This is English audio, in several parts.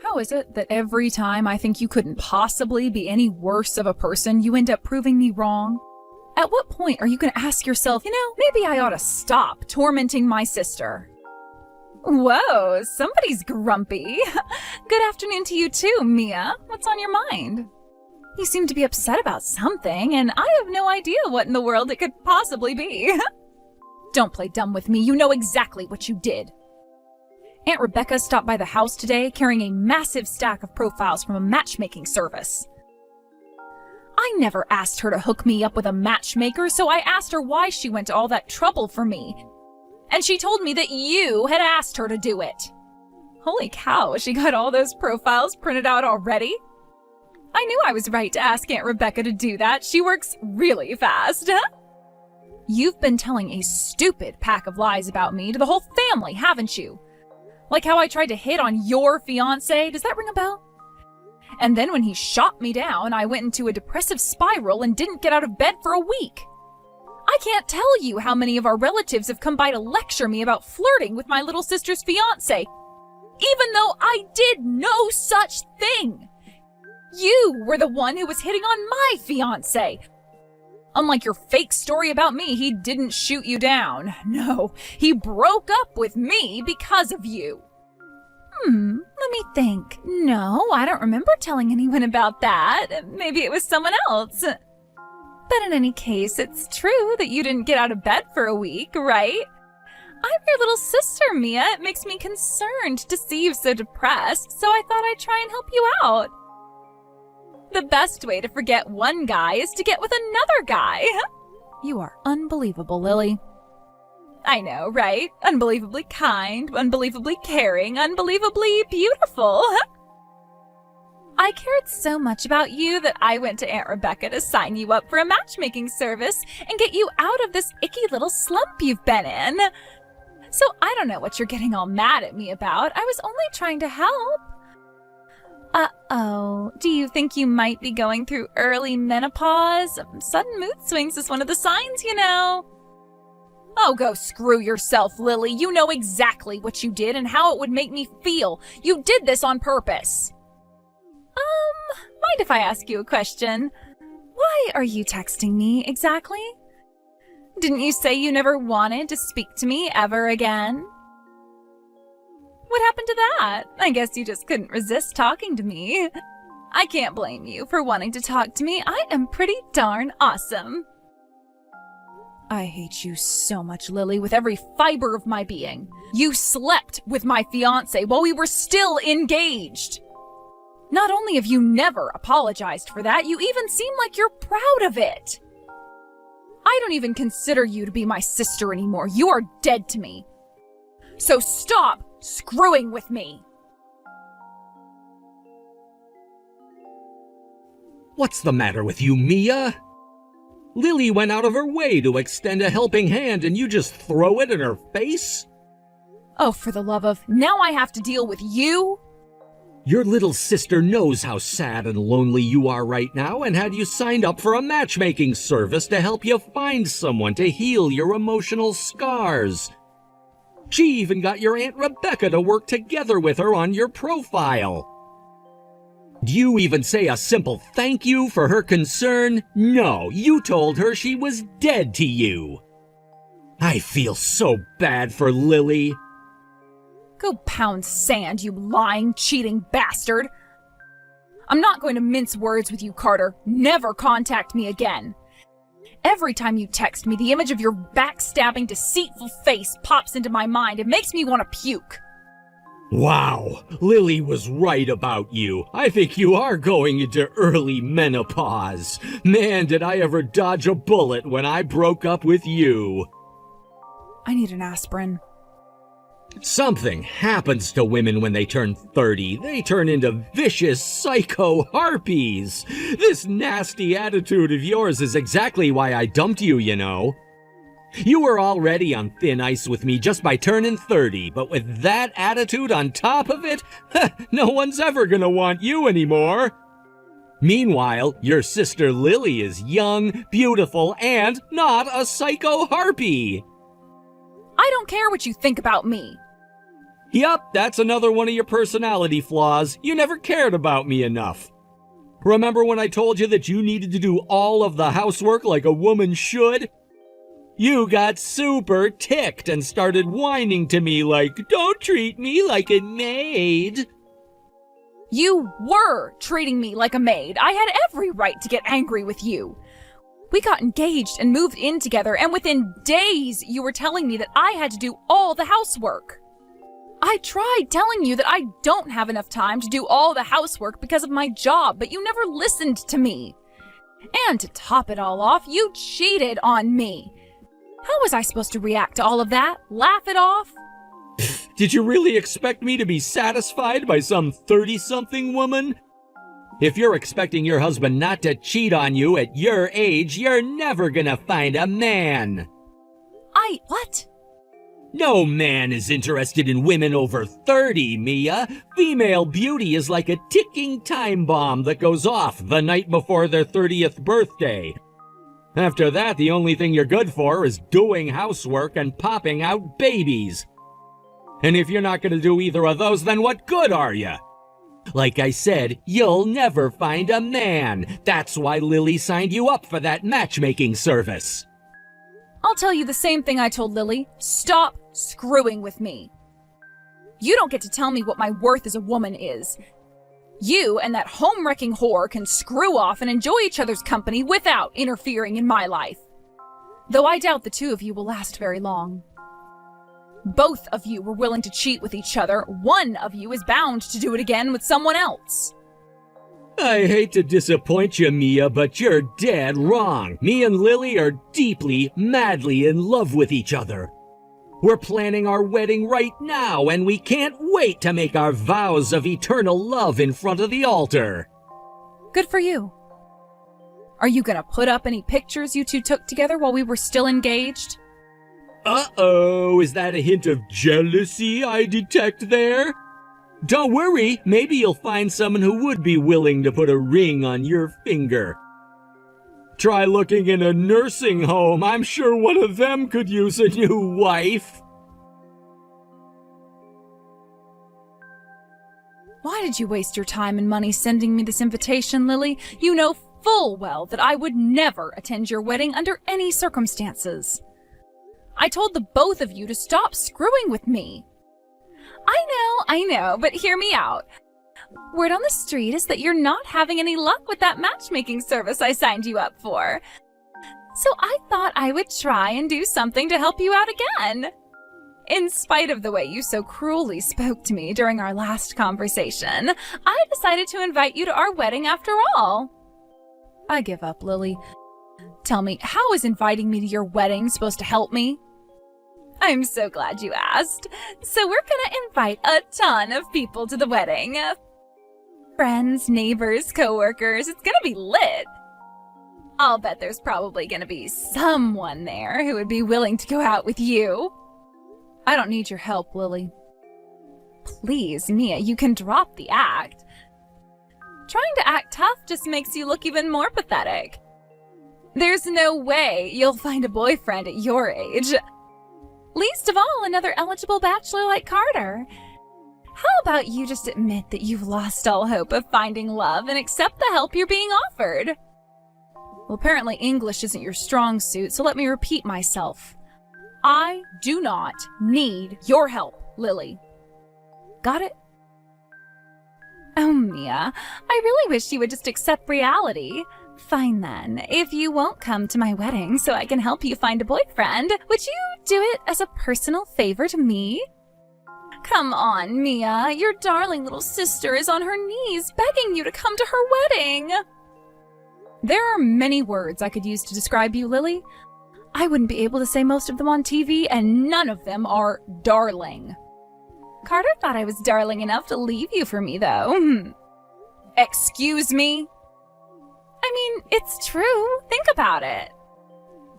How is it that every time I think you couldn't possibly be any worse of a person, you end up proving me wrong? At what point are you going to ask yourself, maybe I ought to stop tormenting my sister? Whoa, somebody's grumpy. Good afternoon to you too, Mia. What's on your mind? You seem to be upset about something, and I have no idea what in the world it could possibly be. Don't play dumb with me. You know exactly what you did. Aunt Rebecca stopped by the house today carrying a massive stack of profiles from a matchmaking service. I never asked her to hook me up with a matchmaker, so I asked her why she went to all that trouble for me. And she told me that you had asked her to do it. Holy cow, she got all those profiles printed out already? I knew I was right to ask Aunt Rebecca to do that. She works really fast. You've been telling a stupid pack of lies about me to the whole family, haven't you? Like how I tried to hit on your fiancé. Does that ring a bell? And then when he shot me down, I went into a depressive spiral and didn't get out of bed for a week. I can't tell you how many of our relatives have come by to lecture me about flirting with my little sister's fiancé, even though I did no such thing. You were the one who was hitting on my fiancé. Unlike your fake story about me, he didn't shoot you down. No, he broke up with me because of you. Let me think. No, I don't remember telling anyone about that. Maybe it was someone else. But in any case, it's true that you didn't get out of bed for a week, right? I'm your little sister, Mia. It makes me concerned to see you so depressed, so I thought I'd try and help you out. The best way to forget one guy is to get with another guy. You are unbelievable, Lily. I know, right? Unbelievably kind, unbelievably caring, unbelievably beautiful. I cared so much about you that I went to Aunt Rebecca to sign you up for a matchmaking service and get you out of this icky little slump you've been in. So I don't know what you're getting all mad at me about. I was only trying to help. Uh-oh. Do you think you might be going through early menopause? Sudden mood swings is one of the signs, you know. Oh, go screw yourself, Lily. You know exactly what you did and how it would make me feel. You did this on purpose. Mind if I ask you a question? Why are you texting me exactly? Didn't you say you never wanted to speak to me ever again? What happened to that? I guess you just couldn't resist talking to me. I can't blame you for wanting to talk to me. I am pretty darn awesome. I hate you so much, Lily, with every fiber of my being. You slept with my fiancé while we were still engaged. Not only have you never apologized for that, you even seem like you're proud of it. I don't even consider you to be my sister anymore. You are dead to me. So stop screwing with me. What's the matter with you, Mia? Lily went out of her way to extend a helping hand and you just throw it in her face? Oh, for the love of... Now I have to deal with you? Your little sister knows how sad and lonely you are right now and had you signed up for a matchmaking service to help you find someone to heal your emotional scars. She even got your Aunt Rebecca to work together with her on your profile. Do you even say a simple thank you for her concern? No, you told her she was dead to you. I feel so bad for Lily. Go pound sand, you lying, cheating bastard. I'm not going to mince words with you, Carter. Never contact me again. Every time you text me, the image of your backstabbing, deceitful face pops into my mind. It makes me want to puke. Wow, Lily was right about you. I think you are going into early menopause. Man, did I ever dodge a bullet when I broke up with you. I need an aspirin. Something happens to women when they turn 30. They turn into vicious psycho harpies. This nasty attitude of yours is exactly why I dumped you, you know. You were already on thin ice with me just by turning 30, but with that attitude on top of it, no one's ever gonna want you anymore. Meanwhile, your sister Lily is young, beautiful, and not a psycho harpy. I don't care what you think about me. Yup, that's another one of your personality flaws. You never cared about me enough. Remember when I told you that you needed to do all of the housework like a woman should? You got super ticked and started whining to me like, "Don't treat me like a maid." You were treating me like a maid. I had every right to get angry with you. We got engaged and moved in together, and within days you were telling me that I had to do all the housework. I tried telling you that I don't have enough time to do all the housework because of my job, but you never listened to me. And to top it all off, you cheated on me. How was I supposed to react to all of that? Laugh it off? Did you really expect me to be satisfied by some 30-something woman? If you're expecting your husband not to cheat on you at your age, you're never gonna find a man. What? No man is interested in women over 30, Mia. Female beauty is like a ticking time bomb that goes off the night before their 30th birthday. After that, the only thing you're good for is doing housework and popping out babies. And if you're not going to do either of those, then what good are you? Like I said, you'll never find a man. That's why Lily signed you up for that matchmaking service. I'll tell you the same thing I told Lily. Stop screwing with me. You don't get to tell me what my worth as a woman is. You and that home-wrecking whore can screw off and enjoy each other's company without interfering in my life. Though I doubt the two of you will last very long. Both of you were willing to cheat with each other. One of you is bound to do it again with someone else. I hate to disappoint you, Mia, but you're dead wrong. Me and Lily are deeply, madly in love with each other. We're planning our wedding right now, and we can't wait to make our vows of eternal love in front of the altar. Good for you. Are you gonna put up any pictures you two took together while we were still engaged? Uh-oh, is that a hint of jealousy I detect there? Don't worry, maybe you'll find someone who would be willing to put a ring on your finger. Try looking in a nursing home. I'm sure one of them could use a new wife. Why did you waste your time and money sending me this invitation, Lily? You know full well that I would never attend your wedding under any circumstances. I told the both of you to stop screwing with me. I know, but hear me out. Word on the street is that you're not having any luck with that matchmaking service I signed you up for. So I thought I would try and do something to help you out again. In spite of the way you so cruelly spoke to me during our last conversation, I decided to invite you to our wedding after all. I give up, Lily. Tell me, how is inviting me to your wedding supposed to help me? I'm so glad you asked. So we're gonna invite a ton of people to the wedding. Friends, neighbors, coworkers. It's gonna be lit. I'll bet there's probably gonna be someone there who would be willing to go out with you. I don't need your help, Lily. Please, Mia, you can drop the act. Trying to act tough just makes you look even more pathetic. There's no way you'll find a boyfriend at your age. Least of all, another eligible bachelor like Carter. How about you just admit that you've lost all hope of finding love and accept the help you're being offered? Well, apparently English isn't your strong suit, so let me repeat myself. I do not need your help, Lily. Got it? Oh, Mia, I really wish you would just accept reality. Fine then, if you won't come to my wedding so I can help you find a boyfriend, would you do it as a personal favor to me? Come on, Mia, your darling little sister is on her knees begging you to come to her wedding. There are many words I could use to describe you, Lily. I wouldn't be able to say most of them on TV, and none of them are darling. Carter thought I was darling enough to leave you for me, though. Excuse me? I mean, it's true. Think about it.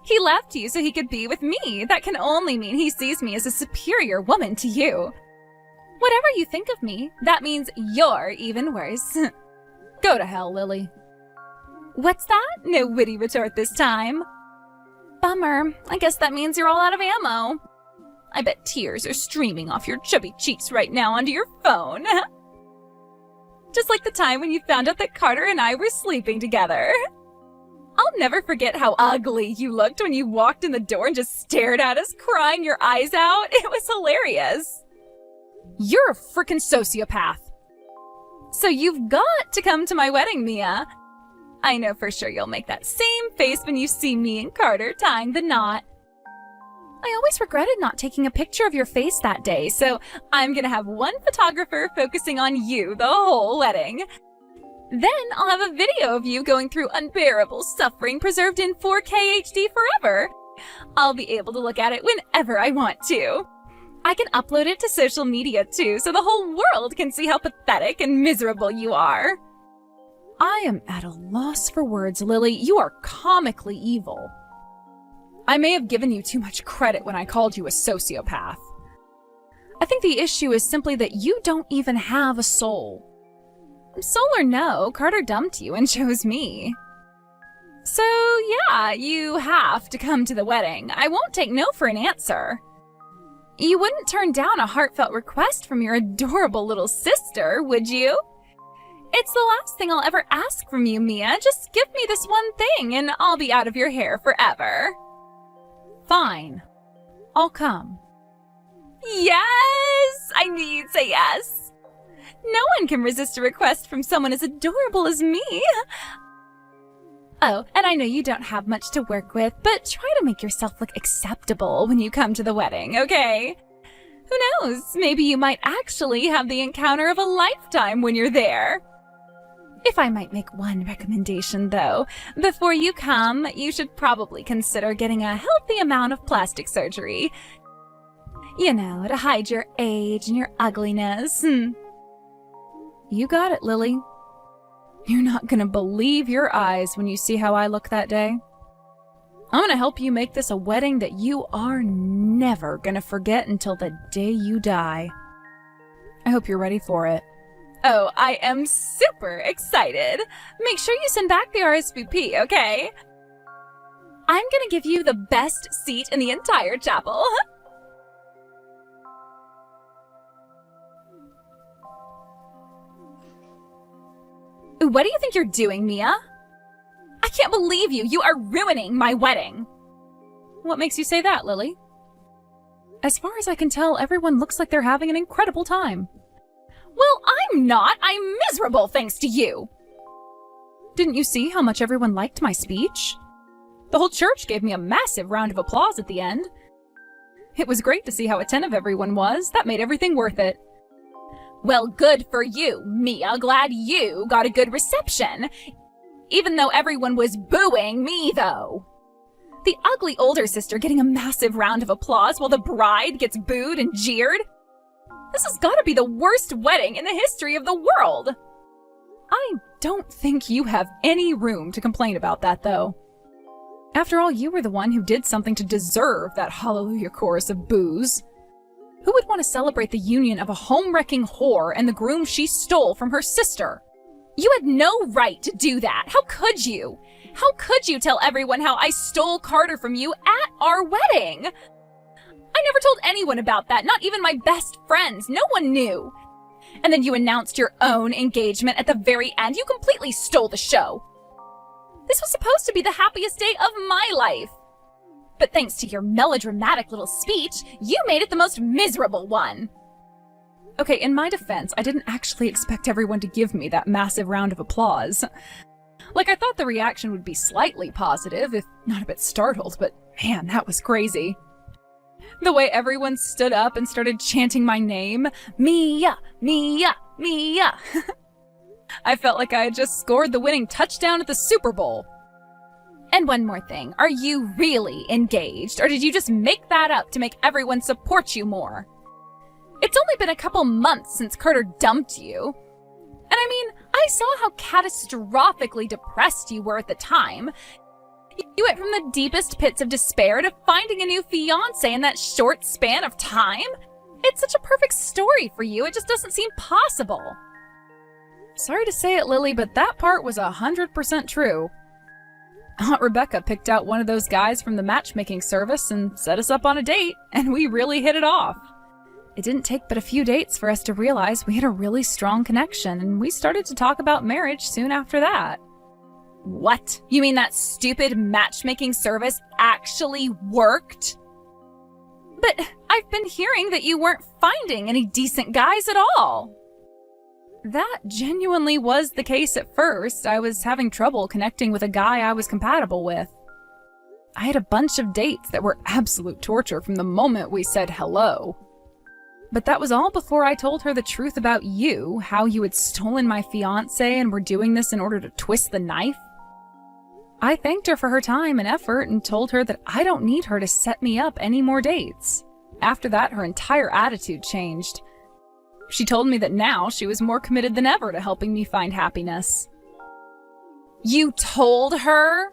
He left you so he could be with me. That can only mean he sees me as a superior woman to you. Whatever you think of me, that means you're even worse. Go to hell, Lily. What's that? No witty retort this time. Bummer. I guess that means you're all out of ammo. I bet tears are streaming off your chubby cheeks right now onto your phone. Just like the time when you found out that Carter and I were sleeping together. I'll never forget how ugly you looked when you walked in the door and just stared at us, crying your eyes out. It was hilarious. You're a frickin' sociopath. So you've got to come to my wedding, Mia. I know for sure you'll make that same face when you see me and Carter tying the knot. I always regretted not taking a picture of your face that day, so I'm gonna have one photographer focusing on you the whole wedding. Then I'll have a video of you going through unbearable suffering preserved in 4K HD forever. I'll be able to look at it whenever I want to. I can upload it to social media too, so the whole world can see how pathetic and miserable you are. I am at a loss for words, Lily. You are comically evil. I may have given you too much credit when I called you a sociopath. I think the issue is simply that you don't even have a soul. Soul or no, Carter dumped you and chose me. So yeah, you have to come to the wedding. I won't take no for an answer. You wouldn't turn down a heartfelt request from your adorable little sister, would you? It's the last thing I'll ever ask from you, Mia. Just give me this one thing and I'll be out of your hair forever. Fine. I'll come. Yes! I knew you'd say yes. No one can resist a request from someone as adorable as me. Oh, and I know you don't have much to work with, but try to make yourself look acceptable when you come to the wedding, okay? Who knows? Maybe you might actually have the encounter of a lifetime when you're there. If I might make one recommendation, though, before you come, you should probably consider getting a healthy amount of plastic surgery. You know, to hide your age and your ugliness. You got it, Lily. You're not gonna believe your eyes when you see how I look that day. I'm gonna help you make this a wedding that you are never gonna forget until the day you die. I hope you're ready for it. Oh, I am super excited. Make sure you send back the RSVP, okay? I'm gonna give you the best seat in the entire chapel. What do you think you're doing, Mia? I can't believe you. You are ruining my wedding. What makes you say that, Lily? As far as I can tell, everyone looks like they're having an incredible time. Well, I'm not. I'm miserable thanks to you. Didn't you see how much everyone liked my speech? The whole church gave me a massive round of applause at the end. It was great to see how attentive everyone was. That made everything worth it. Well, good for you, Mia. Glad you got a good reception. Even though everyone was booing me, though. The ugly older sister getting a massive round of applause while the bride gets booed and jeered. This has got to be the worst wedding in the history of the world. I don't think you have any room to complain about that, though. After all, you were the one who did something to deserve that hallelujah chorus of boos. Who would want to celebrate the union of a home-wrecking whore and the groom she stole from her sister? You had no right to do that. How could you? How could you tell everyone how I stole Carter from you at our wedding? I never told anyone about that, not even my best friends. No one knew. And then you announced your own engagement at the very end. You completely stole the show. This was supposed to be the happiest day of my life. But thanks to your melodramatic little speech, you made it the most miserable one. Okay, in my defense, I didn't actually expect everyone to give me that massive round of applause. Like, I thought the reaction would be slightly positive, if not a bit startled, but man, that was crazy. The way everyone stood up and started chanting my name, Mia, Mia, Mia. I felt like I had just scored the winning touchdown at the Super Bowl. And one more thing, are you really engaged, or did you just make that up to make everyone support you more? It's only been a couple months since Carter dumped you. And I mean, I saw how catastrophically depressed you were at the time. You went from the deepest pits of despair to finding a new fiancé in that short span of time. It's such a perfect story for you, it just doesn't seem possible. Sorry to say it, Lily, but that part was 100% true. Aunt Rebecca picked out one of those guys from the matchmaking service and set us up on a date, and we really hit it off. It didn't take but a few dates for us to realize we had a really strong connection, and we started to talk about marriage soon after that. What? You mean that stupid matchmaking service actually worked? But I've been hearing that you weren't finding any decent guys at all. That genuinely was the case at first. I was having trouble connecting with a guy I was compatible with. I had a bunch of dates that were absolute torture from the moment we said hello. But that was all before I told her the truth about you, how you had stolen my fiancé and were doing this in order to twist the knife. I thanked her for her time and effort and told her that I don't need her to set me up any more dates. After that, her entire attitude changed. She told me that now she was more committed than ever to helping me find happiness. You told her?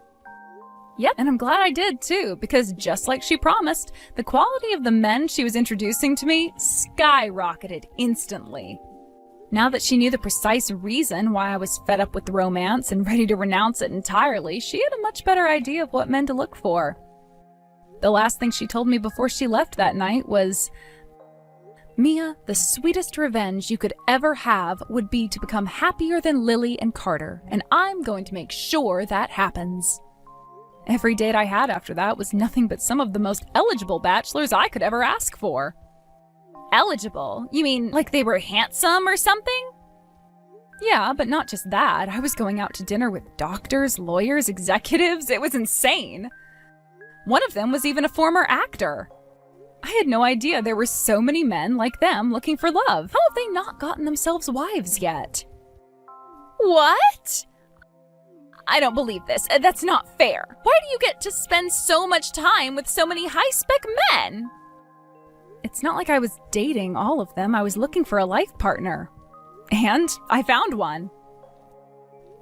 Yep, and I'm glad I did too, because just like she promised, the quality of the men she was introducing to me skyrocketed instantly. Now that she knew the precise reason why I was fed up with the romance and ready to renounce it entirely, she had a much better idea of what men to look for. The last thing she told me before she left that night was, Mia, the sweetest revenge you could ever have would be to become happier than Lily and Carter, and I'm going to make sure that happens. Every date I had after that was nothing but some of the most eligible bachelors I could ever ask for. Eligible? You mean like they were handsome or something? Yeah, but not just that. I was going out to dinner with doctors, lawyers, executives. It was insane. One of them was even a former actor. I had no idea there were so many men like them looking for love. How have they not gotten themselves wives yet? What? I don't believe this. That's not fair. Why do you get to spend so much time with so many high-spec men? It's not like I was dating all of them. I was looking for a life partner. And I found one.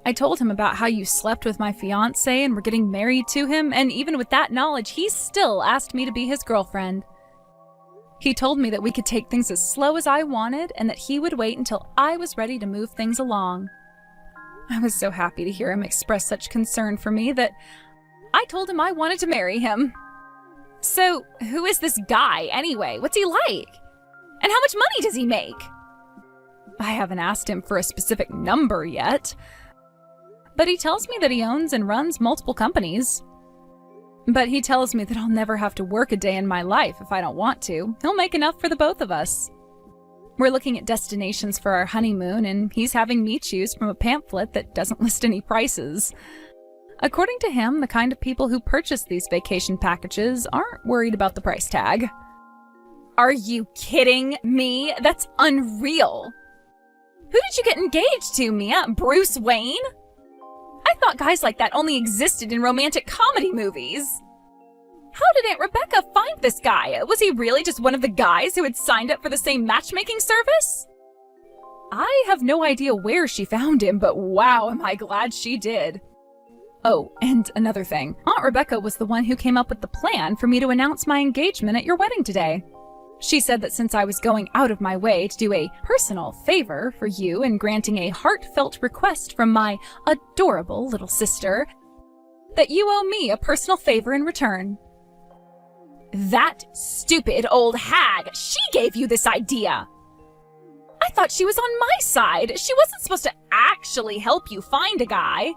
I told him about how you slept with my fiancé and were getting married to him, and even with that knowledge, he still asked me to be his girlfriend. He told me that we could take things as slow as I wanted and that he would wait until I was ready to move things along. I was so happy to hear him express such concern for me that I told him I wanted to marry him. So, who is this guy anyway? What's he like? And how much money does he make? I haven't asked him for a specific number yet, but he tells me that he owns and runs multiple companies. But he tells me that I'll never have to work a day in my life if I don't want to. He'll make enough for the both of us. We're looking at destinations for our honeymoon, and he's having me choose from a pamphlet that doesn't list any prices. According to him, the kind of people who purchase these vacation packages aren't worried about the price tag. Are you kidding me? That's unreal. Who did you get engaged to, Mia? Bruce Wayne? I thought guys like that only existed in romantic comedy movies. How did Aunt Rebecca find this guy? Was he really just one of the guys who had signed up for the same matchmaking service? I have no idea where she found him, but wow, am I glad she did. Oh, and another thing. Aunt Rebecca was the one who came up with the plan for me to announce my engagement at your wedding today. She said that since I was going out of my way to do a personal favor for you and granting a heartfelt request from my adorable little sister, that you owe me a personal favor in return. That stupid old hag, she gave you this idea. I thought she was on my side. She wasn't supposed to actually help you find a guy.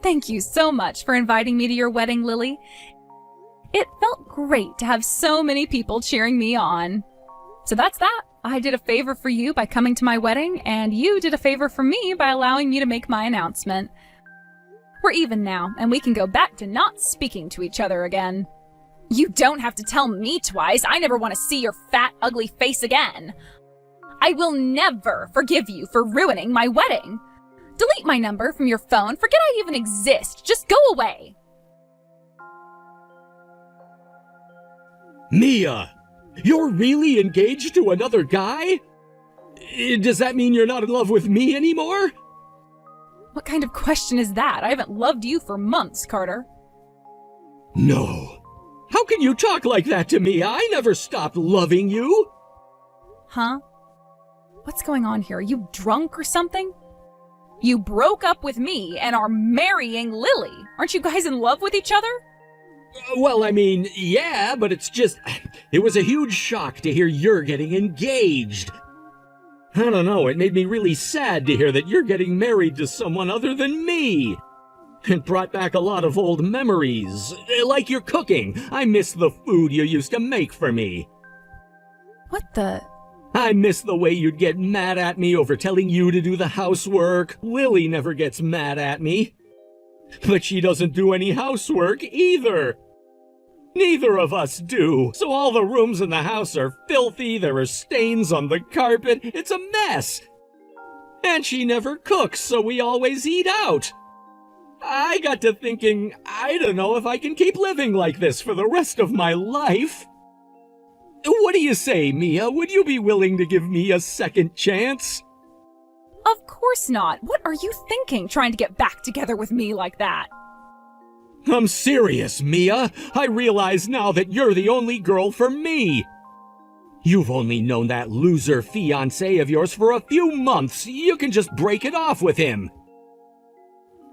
Thank you so much for inviting me to your wedding, Lily. It felt great to have so many people cheering me on. So that's that. I did a favor for you by coming to my wedding, and you did a favor for me by allowing me to make my announcement. We're even now, and we can go back to not speaking to each other again. You don't have to tell me twice. I never want to see your fat, ugly face again. I will never forgive you for ruining my wedding. Delete my number from your phone. Forget I even exist. Just go away. Mia, you're really engaged to another guy? Does that mean you're not in love with me anymore? What kind of question is that? I haven't loved you for months, Carter. No. How can you talk like that to me? I never stopped loving you. Huh? What's going on here? Are you drunk or something? You broke up with me and are marrying Lily. Aren't you guys in love with each other? Well, I mean, yeah, but it was a huge shock to hear you're getting engaged. I don't know, it made me really sad to hear that you're getting married to someone other than me. It brought back a lot of old memories, like your cooking. I miss the food you used to make for me. What the? I miss the way you'd get mad at me over telling you to do the housework. Lily never gets mad at me. But she doesn't do any housework either. Neither of us do. So all the rooms in the house are filthy, there are stains on the carpet, it's a mess. And she never cooks, so we always eat out. I got to thinking, I don't know if I can keep living like this for the rest of my life. What do you say, Mia? Would you be willing to give me a second chance? Of course not. What are you thinking, trying to get back together with me like that? I'm serious, Mia. I realize now that you're the only girl for me. You've only known that loser fiancé of yours for a few months. You can just break it off with him.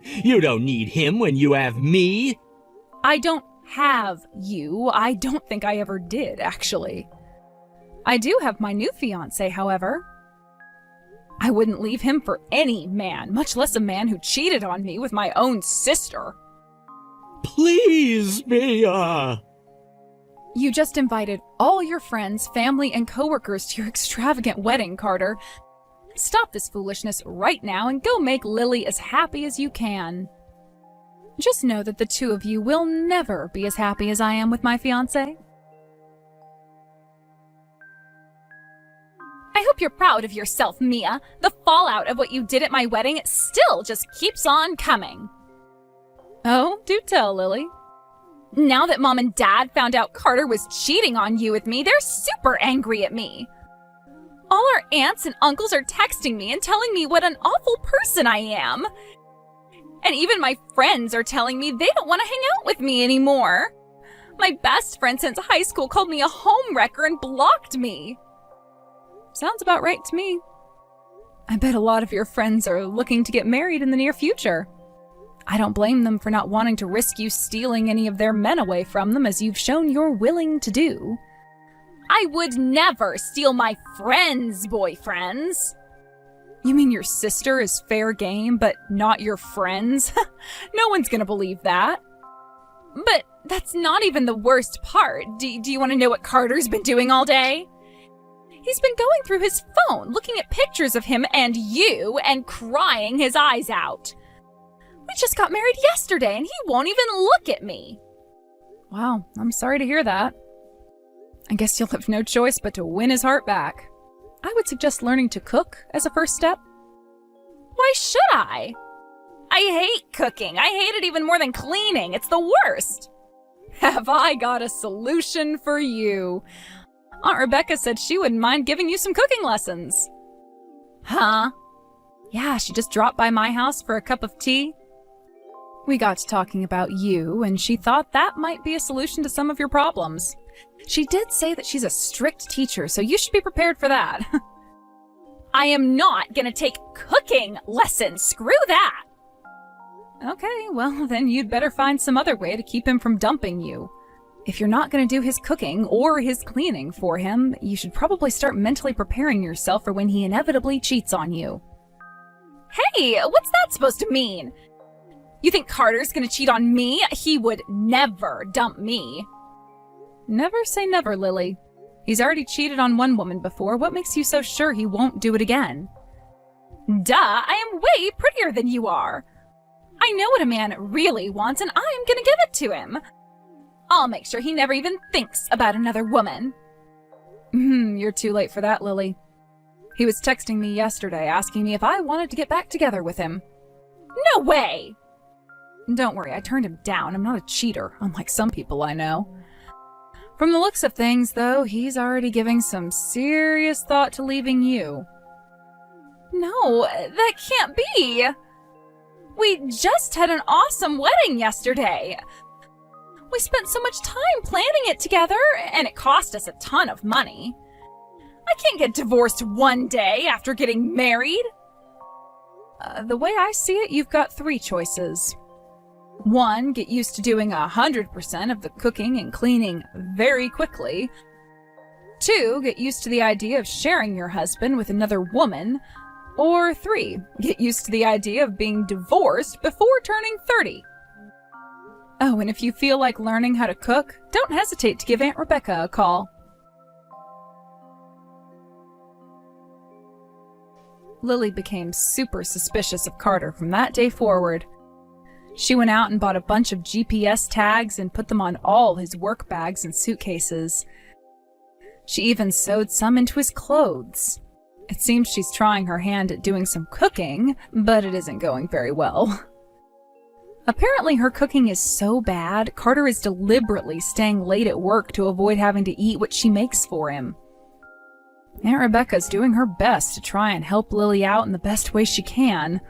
You don't need him when you have me. I don't have you. I don't think I ever did, actually. I do have my new fiancé, however. I wouldn't leave him for any man, much less a man who cheated on me with my own sister. Please, Mia. You just invited all your friends, family, and coworkers to your extravagant wedding, Carter. Stop this foolishness right now and go make Lily as happy as you can. Just know that the two of you will never be as happy as I am with my fiancé. I hope you're proud of yourself, Mia. The fallout of what you did at my wedding still just keeps on coming. Oh, do tell, Lily. Now that Mom and Dad found out Carter was cheating on you with me, they're super angry at me. All our aunts and uncles are texting me and telling me what an awful person I am. And even my friends are telling me they don't want to hang out with me anymore. My best friend since high school called me a homewrecker and blocked me. Sounds about right to me. I bet a lot of your friends are looking to get married in the near future. I don't blame them for not wanting to risk you stealing any of their men away from them, as you've shown you're willing to do. I would never steal my friends' boyfriends. You mean your sister is fair game, but not your friends? No one's gonna believe that. But that's not even the worst part. Do you want to know what Carter's been doing all day? He's been going through his phone, looking at pictures of him and you, and crying his eyes out. We just got married yesterday, and he won't even look at me. Wow, I'm sorry to hear that. I guess you'll have no choice but to win his heart back. I would suggest learning to cook as a first step. Why should I? I hate cooking. I hate it even more than cleaning. It's the worst. Have I got a solution for you? Aunt Rebecca said she wouldn't mind giving you some cooking lessons. Huh? Yeah, she just dropped by my house for a cup of tea. We got to talking about you, and she thought that might be a solution to some of your problems. She did say that she's a strict teacher, so you should be prepared for that. I am not gonna take cooking lessons. Screw that! Okay, well, then you'd better find some other way to keep him from dumping you. If you're not gonna do his cooking or his cleaning for him, you should probably start mentally preparing yourself for when he inevitably cheats on you. Hey, what's that supposed to mean? You think Carter's gonna cheat on me? He would never dump me. Never say never, Lily. He's already cheated on one woman before. What makes you so sure he won't do it again? Duh, I am way prettier than you are. I know what a man really wants, and I'm gonna give it to him. I'll make sure he never even thinks about another woman. You're too late for that, Lily. He was texting me yesterday asking me if I wanted to get back together with him. No way! Don't worry, I turned him down. I'm not a cheater, unlike some people I know. From the looks of things, though, he's already giving some serious thought to leaving you. No, that can't be! We just had an awesome wedding yesterday. We spent so much time planning it together, and it cost us a ton of money. I can't get divorced one day after getting married. The way I see it, you've got 3 choices. 1. Get used to doing 100% of the cooking and cleaning very quickly. 2. Get used to the idea of sharing your husband with another woman. Or 3. Get used to the idea of being divorced before turning 30. Oh, and if you feel like learning how to cook, don't hesitate to give Aunt Rebecca a call. Lily became super suspicious of Carter from that day forward. She went out and bought a bunch of GPS tags and put them on all his work bags and suitcases. She even sewed some into his clothes. It seems she's trying her hand at doing some cooking, but it isn't going very well. Apparently her cooking is so bad, Carter is deliberately staying late at work to avoid having to eat what she makes for him. Aunt Rebecca's doing her best to try and help Lily out in the best way she can.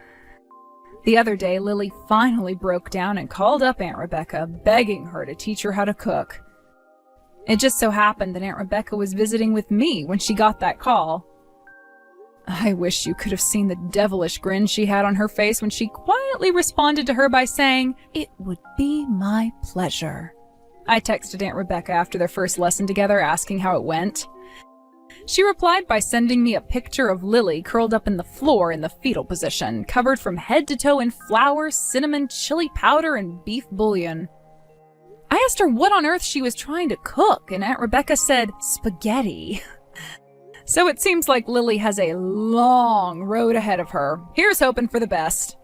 The other day, Lily finally broke down and called up Aunt Rebecca, begging her to teach her how to cook. It just so happened that Aunt Rebecca was visiting with me when she got that call. I wish you could have seen the devilish grin she had on her face when she quietly responded to her by saying, "It would be my pleasure." I texted Aunt Rebecca after their first lesson together asking how it went. She replied by sending me a picture of Lily curled up in the floor in the fetal position, covered from head to toe in flour, cinnamon, chili powder, and beef bouillon. I asked her what on earth she was trying to cook, and Aunt Rebecca said, spaghetti. So it seems like Lily has a long road ahead of her. Here's hoping for the best.